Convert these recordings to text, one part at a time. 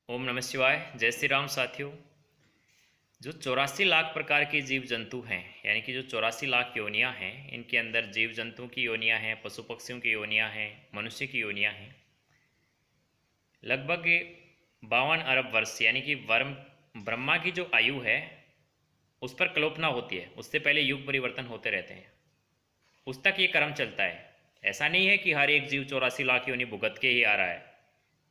ओम नमः शिवाय। जय श्री राम साथियों। जो 84 लाख प्रकार के जीव जंतु हैं, यानी कि जो 84 लाख योनियां हैं, इनके अंदर जीव जंतुओं की योनियां हैं, पशु पक्षियों की योनियां हैं, मनुष्य की योनियां हैं। लगभग 52 अरब वर्ष यानी कि ब्रह्मा की जो आयु है उस पर कल्पना होती है। उससे पहले युग परिवर्तन होते रहते हैं, उस तक ये क्रम चलता है। ऐसा नहीं है कि हर एक जीव 84 लाख योनि भुगत के ही आ रहा है।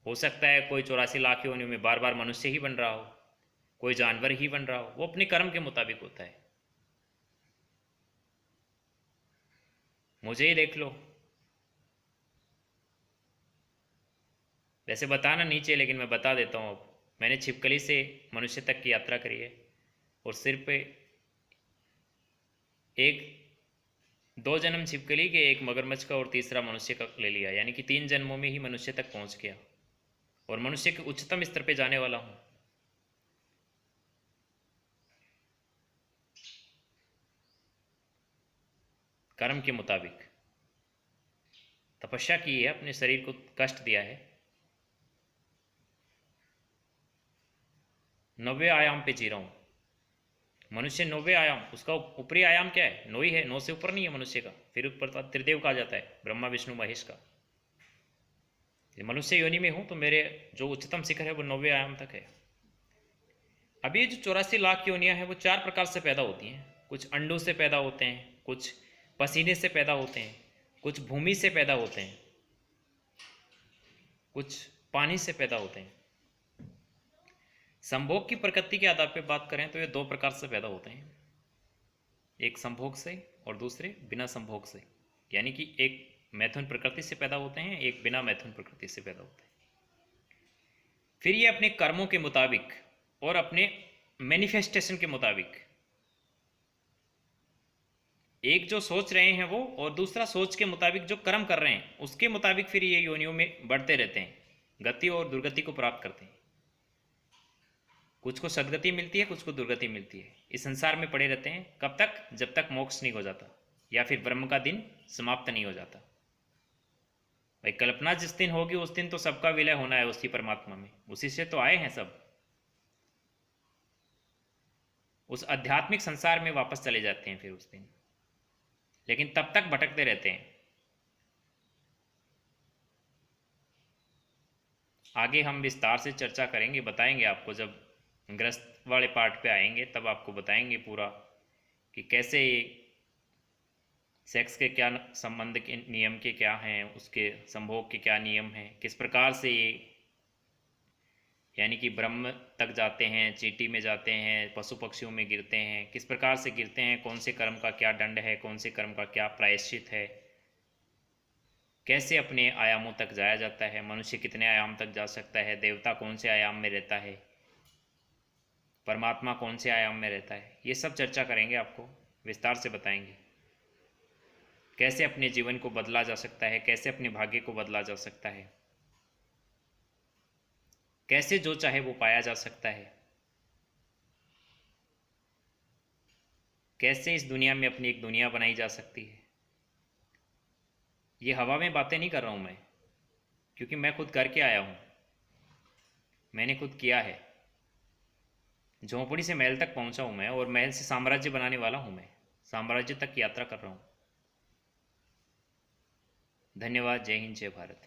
हो सकता है कोई 84 लाख योनियों में बार बार मनुष्य ही बन रहा हो, कोई जानवर ही बन रहा हो, वो अपने कर्म के मुताबिक होता है। मुझे ही देख लो। वैसे बताना नीचे, लेकिन मैं बता देता हूँ। अब मैंने छिपकली से मनुष्य तक की यात्रा करी है और सिर पे एक 2 जन्म छिपकली के, एक मगरमच्छ का और तीसरा मनुष्य का ले लिया, यानी कि 3 जन्मों में ही मनुष्य तक पहुंच गया और मनुष्य के उच्चतम स्तर पे जाने वाला हूँ। कर्म के मुताबिक तपस्या की है, अपने शरीर को कष्ट दिया है। 90वें आयाम पे जी रहा हूँ। मनुष्य 90वें आयाम, उसका ऊपरी आयाम क्या है? 9 ही है, 9 से ऊपर नहीं है मनुष्य का। फिर ऊपर त्रिदेव कहा जाता है, ब्रह्मा विष्णु महेश का। मनुष्य योनि में हूँ तो मेरे जो उच्चतम शिखर है वो 90वें आयाम तक है। अब ये जो 84 लाख योनियाँ हैं वो 4 प्रकार से पैदा होती हैं। कुछ अंडों से पैदा होते हैं, कुछ पसीने से पैदा होते हैं, कुछ भूमि से पैदा होते हैं, कुछ पानी से पैदा होते हैं। संभोग की प्रकृति के आधार पर बात करें तो ये 2 प्रकार से पैदा होते हैं, एक संभोग से और दूसरे बिना संभोग से। यानी कि एक मैथुन प्रकृति से पैदा होते हैं, एक बिना मैथुन प्रकृति से पैदा होते हैं। फिर ये अपने कर्मों के मुताबिक और अपने मैनिफेस्टेशन के मुताबिक, एक जो सोच रहे हैं वो और दूसरा सोच के मुताबिक जो कर्म कर रहे हैं उसके मुताबिक फिर ये योनियों में बढ़ते रहते हैं, गति और दुर्गति को प्राप्त करते हैं। कुछ को सदगति मिलती है, कुछ को दुर्गति मिलती है। इस संसार में पड़े रहते हैं कब तक? जब तक मोक्ष नहीं हो जाता या फिर ब्रह्म का दिन समाप्त नहीं हो जाता। भाई कल्पना जिस दिन होगी उस दिन तो सबका विलय होना है उसी परमात्मा में, उसी से तो आए हैं सब। उस आध्यात्मिक संसार में वापस चले जाते हैं फिर उस दिन, लेकिन तब तक भटकते रहते हैं। आगे हम विस्तार से चर्चा करेंगे, बताएंगे आपको। जब ग्रस्त वाले पार्ट पे आएंगे तब आपको बताएंगे पूरा कि कैसे सेक्स के क्या संबंध के नियम के क्या हैं, उसके संभोग के क्या नियम हैं, किस प्रकार से ये यानी कि ब्रह्म तक जाते हैं, चींटी में जाते हैं, पशु पक्षियों में गिरते हैं, किस प्रकार से गिरते हैं, कौन से कर्म का क्या दंड है, कौन से कर्म का क्या प्रायश्चित है, कैसे अपने आयामों तक जाया जाता है, मनुष्य कितने आयाम तक जा सकता है, देवता कौन से आयाम में रहता है, परमात्मा कौन से आयाम में रहता है। ये सब चर्चा करेंगे, आपको विस्तार से बताएंगे कैसे अपने जीवन को बदला जा सकता है, कैसे अपने भाग्य को बदला जा सकता है, कैसे जो चाहे वो पाया जा सकता है, कैसे इस दुनिया में अपनी एक दुनिया बनाई जा सकती है। ये हवा में बातें नहीं कर रहा हूँ मैं, क्योंकि मैं खुद करके आया हूँ, मैंने खुद किया है। झोंपड़ी से महल तक पहुँचा हूँ मैं, और महल से साम्राज्य बनाने वाला हूँ मैं, साम्राज्य तक की यात्रा कर रहा हूँ। धन्यवाद। जय हिंद, जय भारत।